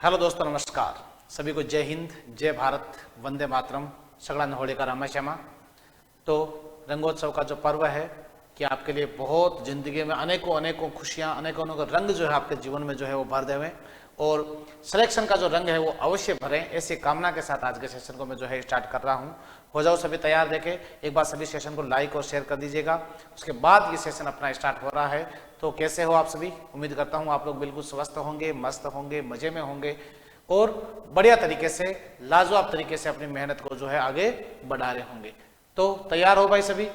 Hello दोस्तों, नमस्कार। सभी को जय हिंद, जय भारत, वंदे मातरम, सगळ्यांना होळी का रामाश्यामा। तो रंगोत्सव का जो पर्व है कि आपके लिए बहुत जिंदगी में अनेकों अनेकों खुशियां, अनेकों अनेकों रंग जो है आपके जीवन में जो है वो भर दे हुए और सिलेक्शन का जो रंग है वो अवश्य भरें, ऐसी कामना के साथ आज के सेशन को मैं जो है स्टार्ट कर रहा हूँ। हो जाओ सभी तैयार। देखें, एक बार सभी सेशन को लाइक और शेयर कर दीजिएगा। उसके बाद ये सेशन अपना स्टार्ट हो रहा है। तो कैसे हो आप सभी? उम्मीद करता हूँ आप लोग बिल्कुल स्वस्थ होंगे, मस्त होंगे, मजे में होंगे और बढ़िया तरीके से, लाजवाब तरीके से अपनी मेहनत को जो है आगे बढ़ा रहे होंगे। तो तैयार हो भाई सभी?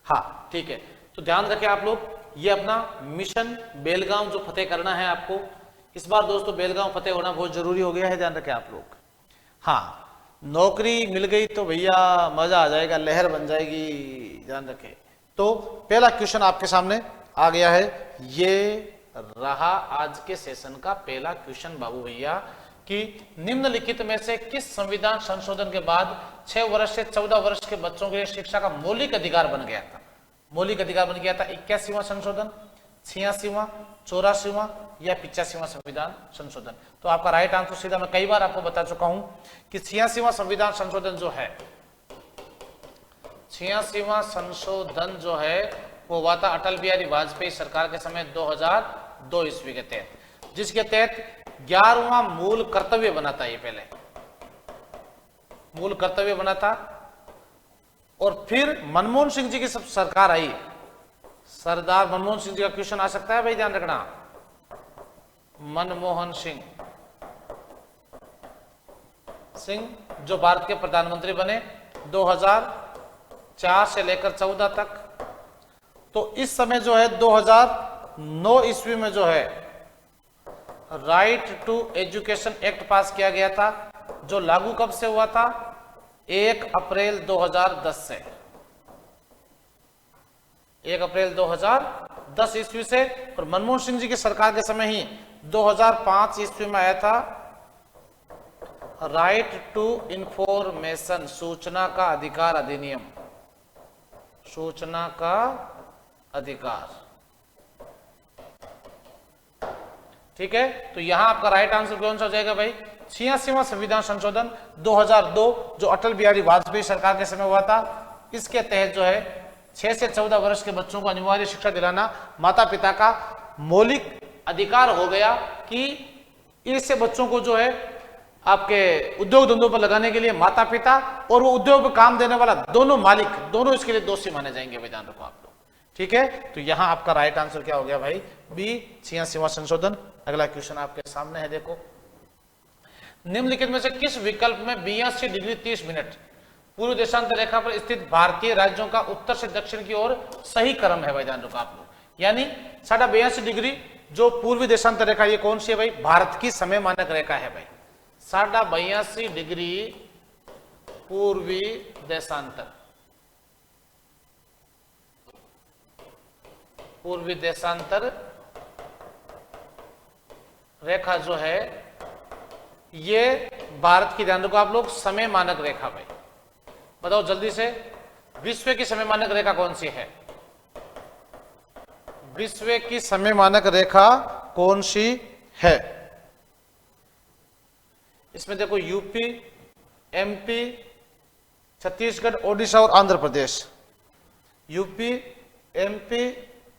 हाँ, ठीक है। तो ध्यान रखें आप लोग, ये अपना मिशन बेलगांव जो फतेह करना है आपको इस बार दोस्तों, बेलगांव फतेह होना बहुत जरूरी हो गया है, ध्यान रखें आप लोग। हाँ, नौकरी मिल गई तो भैया मजा आ जाएगा, लहर बन जाएगी, ध्यान रखें। तो पहला क्वेश्चन आपके सामने आ गया है, ये रहा आज के सेशन का पहला क्वेश्चन बाबू भैया कि निम्नलिखित में से किस संविधान संशोधन के बाद 6 वर्ष से 14 वर्ष के बच्चों के लिए शिक्षा का मौलिक अधिकार बन गया था? मौलिक अधिकार बन गया था 81वां संशोधन, 86वां, 84वां या 85वां संविधान संशोधन? तो आपका राइट आंसर सीधा मैं कई बार आपको बता चुका हूं कि 86वां संविधान संशोधन जो है, 86वां संशोधन जो है वो हुआ था अटल बिहारी वाजपेयी सरकार के समय 2002 ईस्वी के तहत, जिसके तहत 11वां मूल कर्तव्य बना था। ये पहले मूल कर्तव्य बना था और फिर मनमोहन सिंह जी की सब सरकार आई। सरदार मनमोहन सिंह जी का क्वेश्चन आ सकता है भाई, ध्यान रखना। मनमोहन सिंह जो भारत के प्रधानमंत्री बने 2004 से लेकर 14 तक। तो इस समय जो है 2009 ईस्वी में जो है right to education act pass किया गया था, जो लागू कब से हुआ था? 1 अप्रैल 2010 से। 1 अप्रैल 2010 ईस्वी से। और मनमोहन सिंह जी की सरकार के समय ही 2005 ईस्वी में आया था राइट टू इंफॉर्मेशन, सूचना का अधिकार अधिनियम, सूचना का अधिकार। ठीक है, तो यहां आपका राइट आंसर कौन सा हो जाएगा भाई? 86वां संविधान संशोधन 2002 जो अटल बिहारी वाजपेयी सरकार के समय हुआ था, इसके तहत जो है 6 से 14 वर्ष के बच्चों को अनिवार्य शिक्षा दिलाना माता पिता का मौलिक अधिकार हो गया कि इससे बच्चों को जो है आपके उद्योग धंधों पर लगाने के लिए माता पिता और वो उद्योग पर काम देने वाला दोनों मालिक, दोनों इसके लिए दोषी माने जाएंगे भाई, ध्यान रखो आप लोग। ठीक है, तो यहां आपका राइट आंसर क्या हो गया भाई? बी, 86वां संशोधन। अगला क्वेश्चन आपके सामने है, देखो। निम्नलिखित में से किस विकल्प में 82 डिग्री 30 मिनट पूर्व देशांतर रेखा पर स्थित भारतीय राज्यों का उत्तर से दक्षिण की ओर सही क्रम है भाई, ध्यान रखो आप लोग। यानी 82 डिग्री जो पूर्वी देशांतर रेखा, ये कौन सी है भाई? भारत की समय मानक रेखा है भाई। 82 डिग्री पूर्वी देशांतर, पूर्वी देशांतर रेखा जो है ये भारत की, ध्यान रखो आप लोग, समय मानक रेखा भाई। बताओ जल्दी से, विश्व की समय मानक रेखा कौन सी है? विश्व की समय मानक रेखा कौन सी है? इसमें देखो यूपी, एमपी, छत्तीसगढ़, ओडिशा और आंध्र प्रदेश। यूपी, एमपी,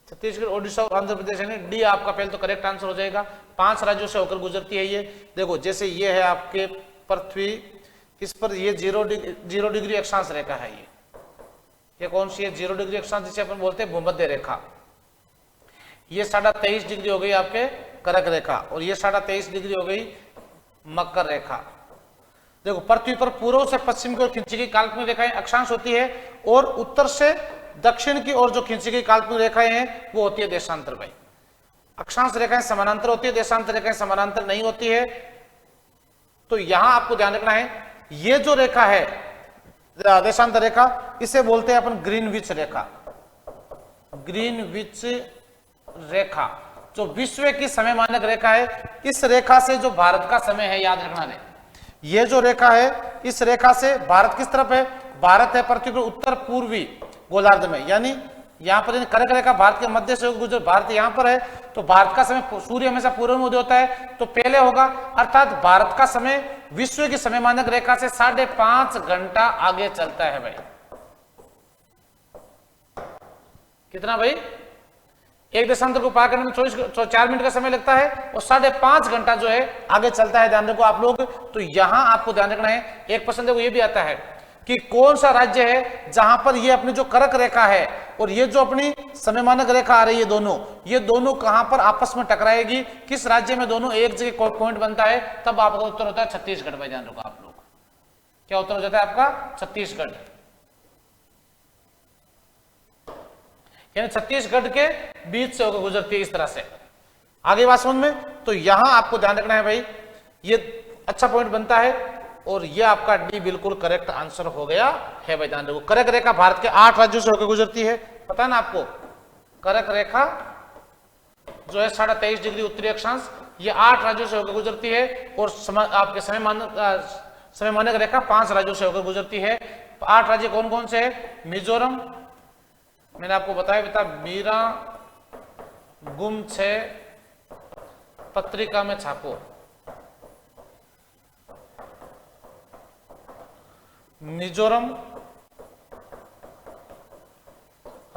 छत्तीसगढ़, ओडिशा और आंध्र प्रदेश, यानी डी आपका पहले तो करेक्ट आंसर हो जाएगा। 5 राज्यों से होकर गुजरती है ये। देखो जैसे ये है आपके पृथ्वी, इस पर ये 0 डिग्री अक्षांश रेखा है। ये कौन सी है? 0 डिग्री अक्षांश, जिसे अपन बोलते हैं भूमध्य रेखा। ये 23.5 डिग्री हो गई आपके कर्क रेखा और ये 23.5 डिग्री हो गई मकर रेखा। देखो पृथ्वी पर पूर्व से पश्चिम की ओर खींची गई काल्पनिक रेखाएं अक्षांश होती है और उत्तर से दक्षिण की ओर जो खींची गई काल्पनिक रेखाएं हैं वो होती है देशांतर भाई। अक्षांश रेखाएं समानांतर होती है, देशांतर रेखाएं समानांतर नहीं होती है। तो यहां आपको ध्यान रखना है, ये जो रेखा है देशांतर रेखा, इसे बोलते हैं अपन ग्रीनविच रेखा। ग्रीनविच रेखा जो विश्व की समय मानक रेखा है, इस रेखा से जो भारत का समय है, याद रखना है, ये जो रेखा है इस रेखा से भारत किस तरफ है? भारत है पृथ्वी पर उत्तर पूर्वी गोलार्ध में, यानी यहाँ पर कर्क रेखा भारत के मध्य से गुजर, भारत यहाँ पर है, तो भारत का समय, सूर्य हमेशा पूर्व में उदय होता है, तो पहले होगा, अर्थात भारत का समय विश्व की समय मानक रेखा से 5.5 घंटा आगे चलता है भाई। कितना भाई? एक देशांतर को पार करने में 4 मिनट का समय लगता है और 5.5 घंटा जो है आगे चलता है। ध्यान रखो आप लोग। तो यहां आपको ध्यान रखना है, एक प्रश्न देखो ये भी आता है कि कौन सा राज्य है जहां पर ये अपनी जो कर्क रेखा है और ये जो अपनी समय मानक रेखा आ रही है, ये दोनों कहां पर आपस में टकराएगी, किस राज्य में दोनों एक जगह पॉइंट बनता है, तब आपका उत्तर होता है छत्तीसगढ़ में। ध्यान रखो आप लोग, क्या उत्तर हो जाता है आपका? छत्तीसगढ़। यानी छत्तीसगढ़ के बीच से होकर गुजरती है इस तरह से। आगे बात समझ में? तो यहां आपको ध्यान रखना है भाई, ये अच्छा पॉइंट बनता है और ये आपका डी बिल्कुल करेक्ट आंसर हो गया है भाई। ध्यान रखो, कर्क रेखा भारत के 8 राज्यों से होकर गुजरती है, पता है ना आपको? कर्क रेखा जो है 23.5 डिग्री उत्तरी अक्षांश, ये 8 राज्यों से होकर गुजरती है और आपके समय मानक रेखा 5 राज्यों से होकर गुजरती है। 8 राज्य कौन कौन से है? मिजोरम, मैंने आपको बताया बेटा, मीरा गुम 6 पत्रिका में छापो। मिजोरम,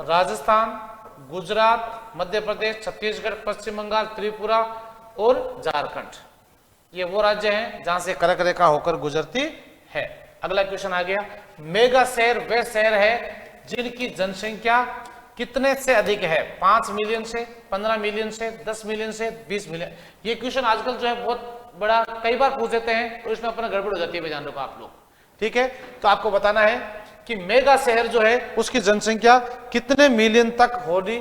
राजस्थान, गुजरात, मध्य प्रदेश, छत्तीसगढ़, पश्चिम बंगाल, त्रिपुरा और झारखंड, ये वो राज्य हैं जहां से कर्क रेखा होकर गुजरती है। अगला क्वेश्चन आ गया, मेगा शहर वे शहर है जिनकी जनसंख्या कितने से अधिक है? 5 मिलियन से, 15 मिलियन से, 10 मिलियन से, 20 मिलियन। ये क्वेश्चन आजकल जो है बहुत बड़ा, कई बार पूछ देते हैं, तो इसमें अपना गड़बड़ हो जाती है, जान लो आप लोग। ठीक है, तो आपको बताना है कि मेगा शहर जो है उसकी जनसंख्या कितने मिलियन तक होगी,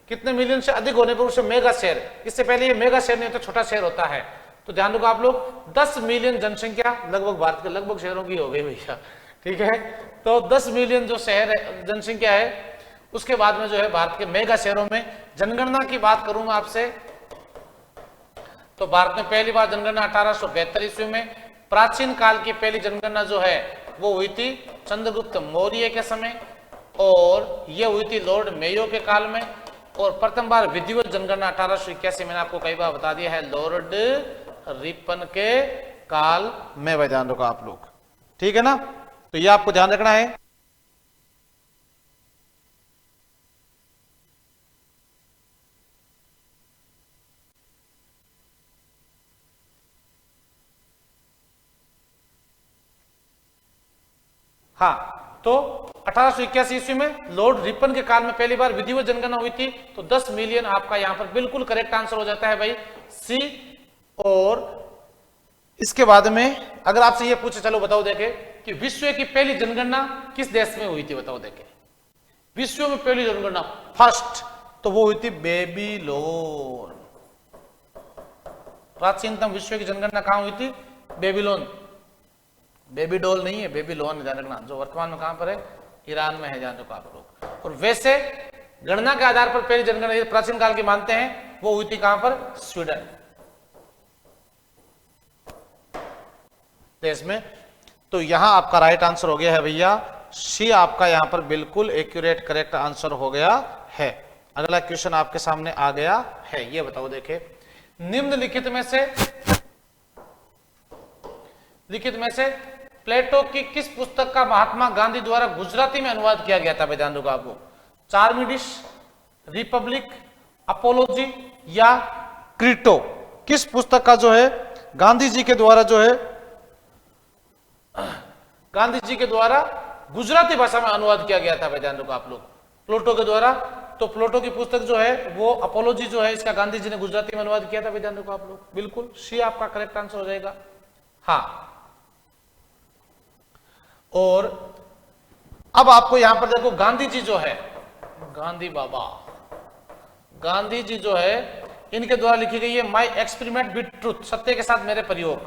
कितने मिलियन से अधिक होने पर उसे मेगा शहर, इससे पहले ये मेगा शहर नहीं होता, छोटा शहर होता है। तो ध्यान रखो आप लोग, 10 मिलियन जनसंख्या लगभग भारत के लगभग शहरों की हो गई भैया। ठीक है, तो 10 मिलियन जो शहर है, जनसंख्या है, उसके बाद में जो है भारत के मेगा शहरों में जनगणना की बात करूंगा आपसे, तो भारत में पहली बार जनगणना 1872 ईस्वी में, प्राचीन काल की पहली जनगणना जो है वो हुई थी चंद्रगुप्त मौर्य के समय, और ये हुई थी लॉर्ड मेयो के काल में, और प्रथम बार विधिवत जनगणना 1881, मैंने आपको कई बार बता दिया है, लॉर्ड रिपन के काल में। भाई ध्यान रखो आप लोग, ठीक है ना? तो ये आपको ध्यान रखना है। हाँ, तो 1881 ईस्वी में लॉर्ड रिपन के काल में पहली बार विधिवत जनगणना हुई थी, तो 10 मिलियन आपका यहां पर बिल्कुल करेक्ट आंसर हो जाता है भाई, सी। और इसके बाद में अगर आपसे ये पूछे, चलो बताओ देखे कि विश्व की पहली जनगणना किस देश में हुई थी, बताओ देखे। विश्व में पहली जनगणना फर्स्ट, तो वो हुई थी बेबीलोन। प्राचीनतम विश्व की जनगणना कहां हुई थी? बेबीलोन। बेबीडोल नहीं है, बेबीलोन ध्यान रखना, जो वर्तमान में कहां पर है? ईरान में है, ध्यान रखो आप लोग। और वैसे गणना के आधार पर पहली जनगणना प्राचीन काल की मानते हैं, वो हुई थी कहां पर? स्वीडन देश में। तो यहां आपका राइट आंसर हो गया है भैया सी, आपका यहां पर बिल्कुल एक्यूरेट करेक्ट आंसर हो गया है। अगला क्वेश्चन आपके सामने आ गया है, ये बताओ देखे, निम्नलिखित में से प्लेटो की किस पुस्तक का महात्मा गांधी द्वारा गुजराती में अनुवाद किया गया था? ध्यान रखो आपको, चारमिडिस, रिपब्लिक, अपोलोजी या क्रीटो, किस पुस्तक का जो है गांधी जी के द्वारा जो है गांधी जी के द्वारा गुजराती भाषा में अनुवाद किया गया था? ध्यान रखो आप लोग, प्लेटो के द्वारा। तो प्लेटो की पुस्तक जो है वो अपोलोजी जो है, इसका गांधी जी ने गुजराती में अनुवाद किया था। ध्यान रखो आप लोग, बिल्कुल सी आपका करेक्ट आंसर हो जाएगा। हाँ, और अब आपको यहां पर देखो, गांधी जी जो है, गांधी बाबा, गांधी जी जो है, इनके द्वारा लिखी गई है माई एक्सपेरिमेंट विद ट्रूथ, सत्य के साथ मेरे प्रयोग।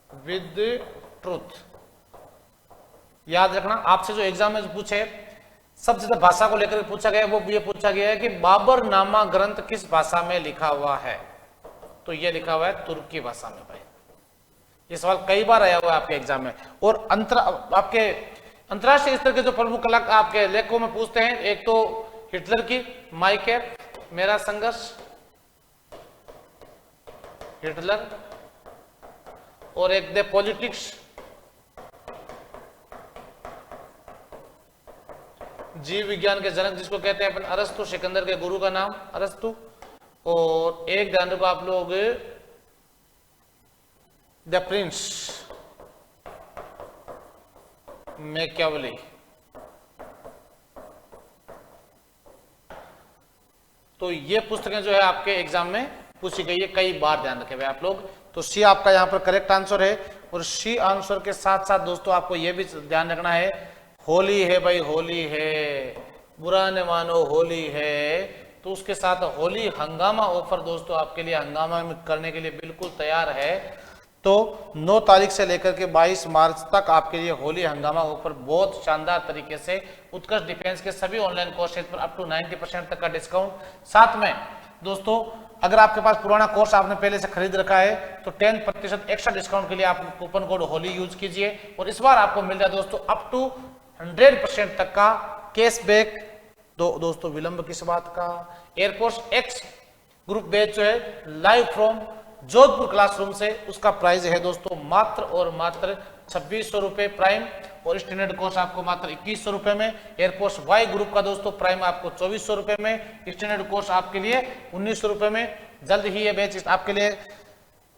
विद ट्रूथ, याद रखना, आपसे जो एग्जाम में पूछे, सबसे ज्यादा भाषा को लेकर पूछा गया, वो ये पूछा गया है कि बाबरनामा ग्रंथ किस भाषा में लिखा हुआ है? तो ये लिखा हुआ है तुर्की भाषा में भाई। ये सवाल कई बार आया हुआ है आपके एग्जाम में। और आपके अंतरराष्ट्रीय स्तर के जो प्रमुख कला आपके लेखों में पूछते हैं, एक तो हिटलर की माई कैप, मेरा संघर्ष, हिटलर, और एक दे पॉलिटिक्स, जीव विज्ञान के जनक जिसको कहते हैं अपन अरस्तु, सिकंदर के गुरु का नाम अरस्तु, और एक ध्यान रखो आप लोग द प्रिंस मैकियावेली। तो ये पुस्तकें जो है आपके एग्जाम में पूछी गई है कई बार, ध्यान रखे हुए आप लोग। तो सी आपका यहां पर करेक्ट आंसर है। और सी आंसर के साथ साथ दोस्तों आपको यह भी ध्यान रखना है, होली है भाई, होली है, बुरा न मानो होली है। तो उसके साथ होली हंगामा ऑफर दोस्तों आपके लिए हंगामा करने के लिए बिल्कुल तैयार है। तो 9 तारीख से लेकर के 22 मार्च तक आपके लिए होली हंगामा ऑफर बहुत शानदार तरीके से उत्कर्ष डिफेंस के सभी ऑनलाइन कोर्सेज पर अप टू 90% तक का डिस्काउंट। साथ में दोस्तों अगर आपके पास पुराना कोर्स आपने पहले से खरीद रखा है तो 10% एक्स्ट्रा डिस्काउंट के लिए आप कूपन कोड होली यूज कीजिए। और इस बार आपको मिल रहा है दोस्तों अप टू 100% तक का कैशबैक। दोस्तों विलंब किस बात का, एयरफोर्स एक्स ग्रुप बैच जो है लाइव फ्रॉम जोधपुर क्लासरूम से, उसका प्राइस है दोस्तों मात्र और मात्र 2600 रुपए प्राइम, और स्टैंडर्ड कोर्स आपको मात्र 2100 रुपए में। एयरफोर्स वाई ग्रुप का दोस्तों प्राइम आपको 2400 रुपए में, स्टैंडर्ड कोर्स आपके लिए 1900 रुपए में। जल्द ही ये बैच आपके लिए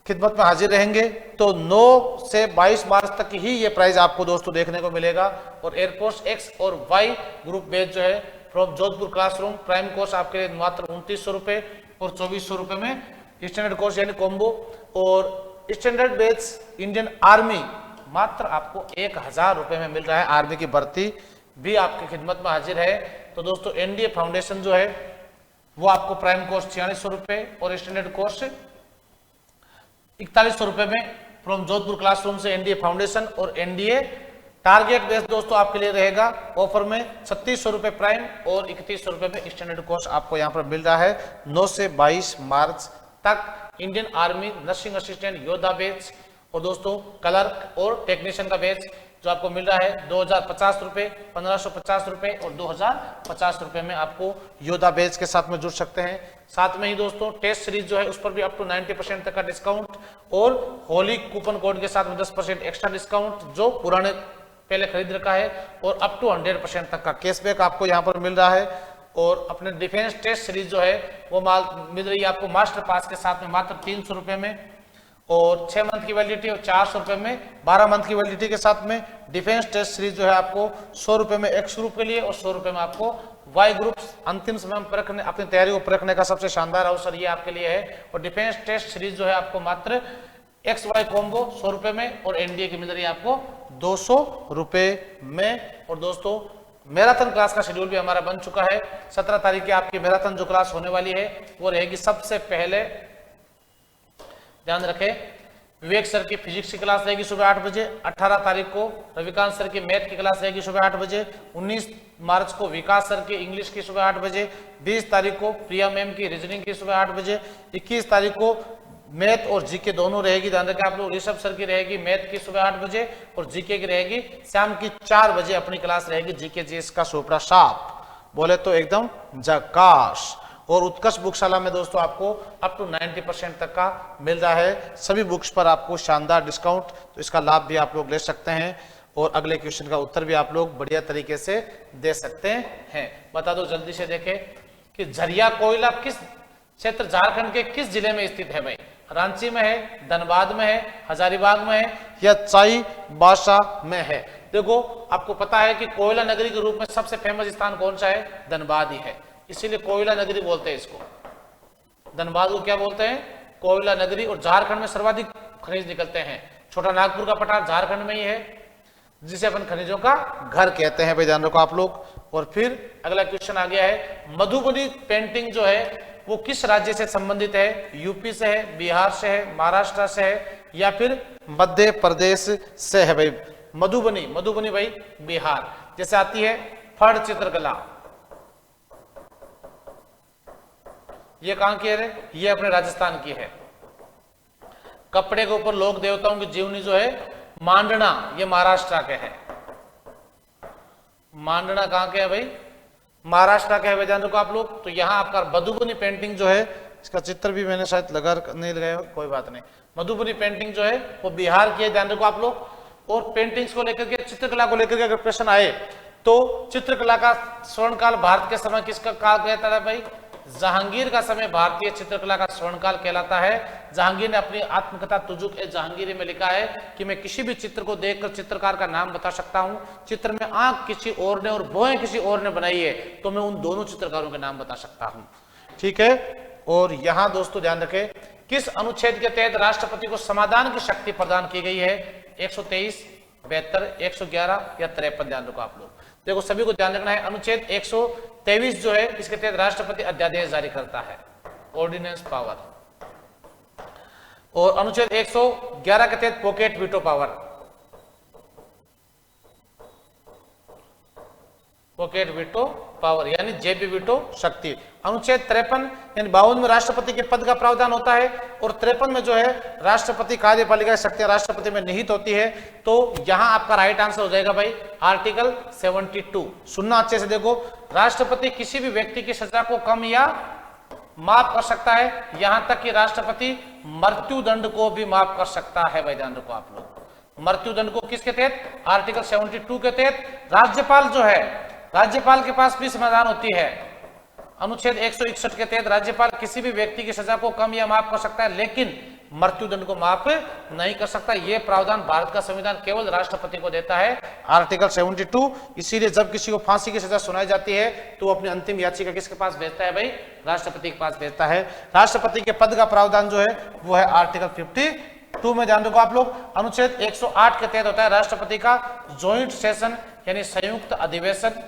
खिदमत में हाजिर रहेंगे। तो 9 से 22 मार्च तक ही ये प्राइस आपको दोस्तों देखने को मिलेगा। और एयरफोर्स एक्स और वाई ग्रुप बैच जो है from Jodhpur classroom prime course आपके लिए मात्र 2900 रुपए और 2400 रुपए में स्टैंडर्ड कोर्स यानी कॉम्बो। और स्टैंडर्ड बैच इंडियन आर्मी मात्र आपको 1000 रुपए में मिल रहा है। आर्मी की भर्ती भी आपकी खिदमत में हाजिर है। तो दोस्तों एनडीए फाउंडेशन जो है वो आपको प्राइम कोर्स 4600 रुपए और स्टैंडर्ड कोर्स 4100 रुपए में फ्रॉम जोधपुर क्लासरूम से एनडीए फाउंडेशन। और एनडीए टारगेट बेस दोस्तों आपके लिए रहेगा ऑफर में 3600 रुपए प्राइम और 3100 रुपए में स्टैंडर्ड कोर्स आपको यहां पर मिल रहा है 9 से 22 मार्च तक। इंडियन आर्मी नर्सिंग असिस्टेंट योद्धा बैच और दोस्तों क्लर्क और टेक्नीशियन का बैच जो आपको मिल रहा है 2050 रुपए, 1550 रुपए और 2050 रुपए में आपको योद्धा बैच के साथ में जुड़ सकते हैं। साथ में ही दोस्तों टेस्ट सीरीज जो है उस पर भी अप टू 90% तक का डिस्काउंट और होली कूपन कोड के साथ में 10% एक्स्ट्रा डिस्काउंट जो पुराने पहले खरीद रखा है, और अप टू 100% तक का कैशबैक आपको यहाँ पर मिल रहा है। और अपने डिफेंस टेस्ट सीरीज जो है वो माल मिल रही है आपको मास्टर पास के साथ में मात्र 300 रुपए में, और 6 मंथ की वैलिडिटी और 400 रुपए में 12 मंथ की वैलिडिटी के साथ में। डिफेंस टेस्ट सीरीज जो है आपको 100 रुपए में एक्स ग्रुप के लिए और 100 रुपए में आपको वाई ग्रुप। अंतिम समय में परखने अपनी तैयारी को परखने का सबसे शानदार अवसर ये आपके लिए है। और डिफेंस टेस्ट सीरीज जो है आपको मात्र एक्स वाई कॉम्बो 100 रुपए में और एनडीए की मिल रही है आपको 200 रुपए में। और दोस्तों मैराथन क्लास का शेड्यूल भी हमारा बन चुका है। 17 तारीख की आपकी मैराथन जो क्लास होने वाली है वो रहेगी सबसे पहले, ध्यान रखें, विवेक सर की फिजिक्स की क्लास रहेगी सुबह 8 बजे। 18 तारीख को रविकांत सर की मैथ की क्लास रहेगी सुबह 8 बजे। 19 मार्च को विकास सर की इंग्लिश की सुबह 8 बजे। 20 तारीख को प्रिया मैम की रीजनिंग की सुबह 8 बजे। 21 तारीख को मैथ और जीके दोनों रहेगी, ध्यान रखें आप लोग। ऋषभ सर की रहेगी मैथ की सुबह 8 बजे और जीके की रहेगी शाम की 4 बजे अपनी क्लास रहेगी जीके जीएस का सुपड़ा साफ, बोले तो एकदम झकास। और उत्कर्ष बुकशाला में दोस्तों आपको अप टू 90% तक का मिल रहा है सभी बुक्स पर आपको शानदार डिस्काउंट। तो इसका लाभ भी आप लोग ले सकते हैं और अगले क्वेश्चन का उत्तर भी आप लोग बढ़िया तरीके से दे सकते हैं। बता दो जल्दी से देखें कि झरिया कोयला किस क्षेत्र झारखंड के किस जिले में स्थित है भाई? रांची में है, धनबाद में है, हजारीबाग में है या चाईबासा में है? देखो आपको पता है कि कोयला नगरी के रूप में सबसे फेमस स्थान कौन सा है? धनबाद ही है, इसीलिए कोयला नगरी बोलते हैं इसको। धनबाद को क्या बोलते हैं? कोयला नगरी। और झारखंड में सर्वाधिक खनिज निकलते हैं। छोटा नागपुर का पठार झारखंड में ही है जिसे अपन खनिजों का घर कहते हैं भाई, ध्यान रखो आप लोग। और फिर अगला क्वेश्चन आ गया है, मधुबनी पेंटिंग जो है वो किस राज्य से संबंधित है? यूपी से है, बिहार से है, महाराष्ट्र से है या फिर मध्य प्रदेश से है भाई? मधुबनी, मधुबनी भाई बिहार। जैसे आती है फड़ चित्रकला, ये कहां की है? ये अपने राजस्थान की है। कपड़े के ऊपर लोक देवताओं की जीवनी जो है मांडना, ये महाराष्ट्र के है। मांडना कहाँ के है भाई? महाराष्ट्र के है, जान रखो आप लोग। तो यहाँ आपका मधुबनी पेंटिंग जो है, इसका चित्र भी मैंने शायद नहीं लगाया, कोई बात नहीं। मधुबनी पेंटिंग जो है वो बिहार की है, ध्यान रखो आप लोग। और पेंटिंग्स को लेकर के, चित्रकला को लेकर के अगर प्रश्न आए तो चित्रकला का स्वर्णकाल भारत के समय किसका काल कहता है भाई? जहांगीर का समय भारतीय चित्रकला का स्वर्णकाल कहलाता है। जहांगीर ने अपनी आत्मकथा तुजुक ए जहांगीरी में लिखा है कि मैं किसी भी चित्र को देखकर चित्रकार का नाम बता सकता हूं। चित्र में आंख किसी और ने और भौहें किसी और ने बनाई है तो मैं उन दोनों चित्रकारों के नाम बता सकता हूं। ठीक है। और यहां दोस्तों ध्यान रखें, किस अनुच्छेद के तहत राष्ट्रपति को समाधान की शक्ति प्रदान की गई है? 123, 72, 111 या 53? ध्यान रखो आप लोग। देखो सभी को ध्यान रखना है, अनुच्छेद 123 जो है इसके तहत राष्ट्रपति अध्यादेश जारी करता है, ऑर्डिनेंस पावर। और अनुच्छेद 111 के तहत pocket veto power, pocket veto power यानी जेबी वीटो शक्ति। अनुच्छेद 53 यानी 52 में राष्ट्रपति के पद का प्रावधान होता है और 53 में जो है राष्ट्रपति कार्यपालिका शक्तियां राष्ट्रपति में निहित होती है। तो यहां आपका राइट आंसर हो जाएगा भाई आर्टिकल 72। सुनना अच्छे से देखो, राष्ट्रपति किसी भी व्यक्ति की सजा को कम या माफ कर सकता है, यहां तक कि राष्ट्रपति मृत्यु दंड को भी माफ कर सकता है। भाई ध्यान रखो आप लोग, मृत्यु दंड को किसके तहत? आर्टिकल 72 के तहत। राज्यपाल जो है, राज्यपाल के पास भी समाधान होती है। अनुच्छेद 161 के तहत राज्यपाल किसी भी व्यक्ति की सजा को कम या माफ कर सकता है लेकिन मृत्युदंड को माफ नहीं कर सकता। यह प्रावधान भारत का संविधान केवल राष्ट्रपति को देता है, आर्टिकल 72। इसीलिए जब किसी को फांसी की सजा सुनाई जाती है तो वो अपनी अंतिम याचिका किसके पास भेजता है भाई? राष्ट्रपति के पास भेजता है। राष्ट्रपति के पद का प्रावधान जो है वो है आर्टिकल 52 में। ध्यान रखो आप लोग, अनुच्छेद 108 के तहत होता है राष्ट्रपति का ज्वाइंट सेशन यानी संयुक्त अधिवेशन।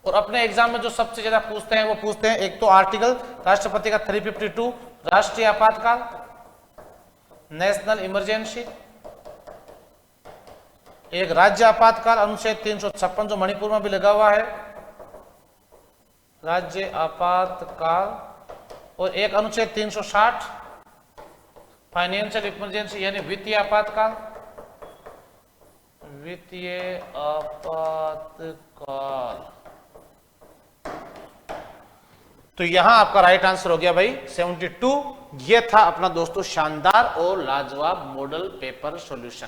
और अपने एग्जाम में जो सबसे ज्यादा पूछते हैं वो पूछते हैं, एक तो आर्टिकल राष्ट्रपति का 352 राष्ट्रीय आपातकाल, नेशनल इमरजेंसी, एक राज्य आपातकाल अनुच्छेद 356 जो मणिपुर में भी लगा हुआ है, राज्य आपातकाल, और एक अनुच्छेद 360 फाइनेंशियल इमरजेंसी यानी वित्तीय आपातकाल, वित्तीय आपातकाल। तो यहां आपका राइट आंसर हो गया भाई 72। ये था अपना दोस्तों शानदार और लाजवाब मॉडल पेपर सॉल्यूशन।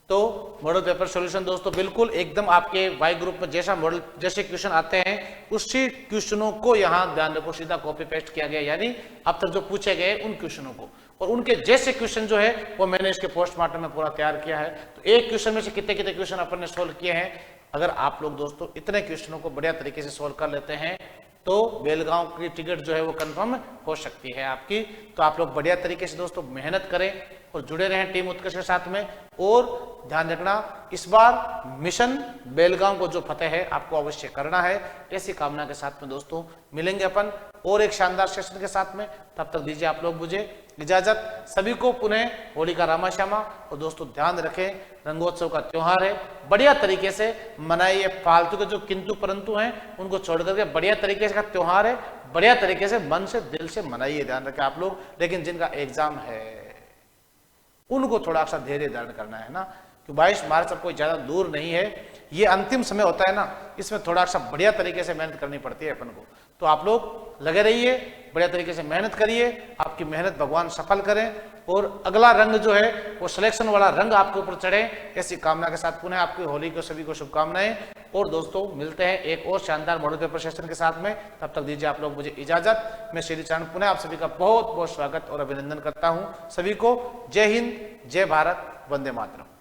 तो मॉडल पेपर सॉल्यूशन दोस्तों बिल्कुल एकदम आपके वाई ग्रुप में जैसा मॉडल जैसे क्वेश्चन आते हैं उसी क्वेश्चनों को यहां ध्यान रखो सीधा कॉपी पेस्ट किया गया, यानी अब तक जो पूछे गए उन क्वेश्चनों को, और उनके जैसे क्वेश्चन जो है वो मैंने इसके पोस्टमार्टम में पूरा तैयार किया है। तो एक क्वेश्चन में से कितने कितने क्वेश्चन अपन ने सोल्व किए हैं। अगर आप लोग दोस्तों इतने क्वेश्चनों को बढ़िया तरीके से सोल्व कर लेते हैं तो बेलगांव की टिकट जो है वो कंफर्म हो सकती है आपकी। तो आप लोग बढ़िया तरीके से दोस्तों मेहनत करें और जुड़े रहें टीम उत्कर्ष के साथ में। और ध्यान रखना इस बार मिशन बेलगांव को जो फतेह है आपको अवश्य करना है। ऐसी कामना के साथ में दोस्तों मिलेंगे अपन और एक शानदार सेशन के साथ में। तब तक दीजिए आप लोग मुझे इजाजत। सभी को पुनः होली का रामा श्यामा। और दोस्तों ध्यान रखें रंगोत्सव का त्योहार है, बढ़िया तरीके से मनाइए। फालतू के जो किंतु परंतु हैं उनको छोड़ करके बढ़िया तरीके से का त्योहार है, बढ़िया तरीके से मन से दिल से मनाइए। ध्यान रखें आप लोग। लेकिन जिनका एग्जाम है उनको थोड़ा सा धैर्य धारण करना है ना, कि 22 मार्च अब कोई ज्यादा दूर नहीं है, ये अंतिम समय होता है ना, इसमें थोड़ा सा बढ़िया तरीके से मेहनत करनी पड़ती है अपन को। तो आप लोग लगे रहिए, बढ़िया तरीके से मेहनत करिए, आपकी मेहनत भगवान सफल करें और अगला रंग जो है वो सिलेक्शन वाला रंग आपके ऊपर चढ़े। ऐसी कामना के साथ पुनः आपकी होली को सभी को शुभकामनाएं। और दोस्तों मिलते हैं एक और शानदार मॉडल पेपर सेशन के साथ में। तब तक दीजिए आप लोग मुझे इजाजत। मैं श्री चरण पुनः आप सभी का बहुत बहुत स्वागत और अभिनंदन करता हूं। सभी को जय हिंद, जय भारत, वंदे मातरम।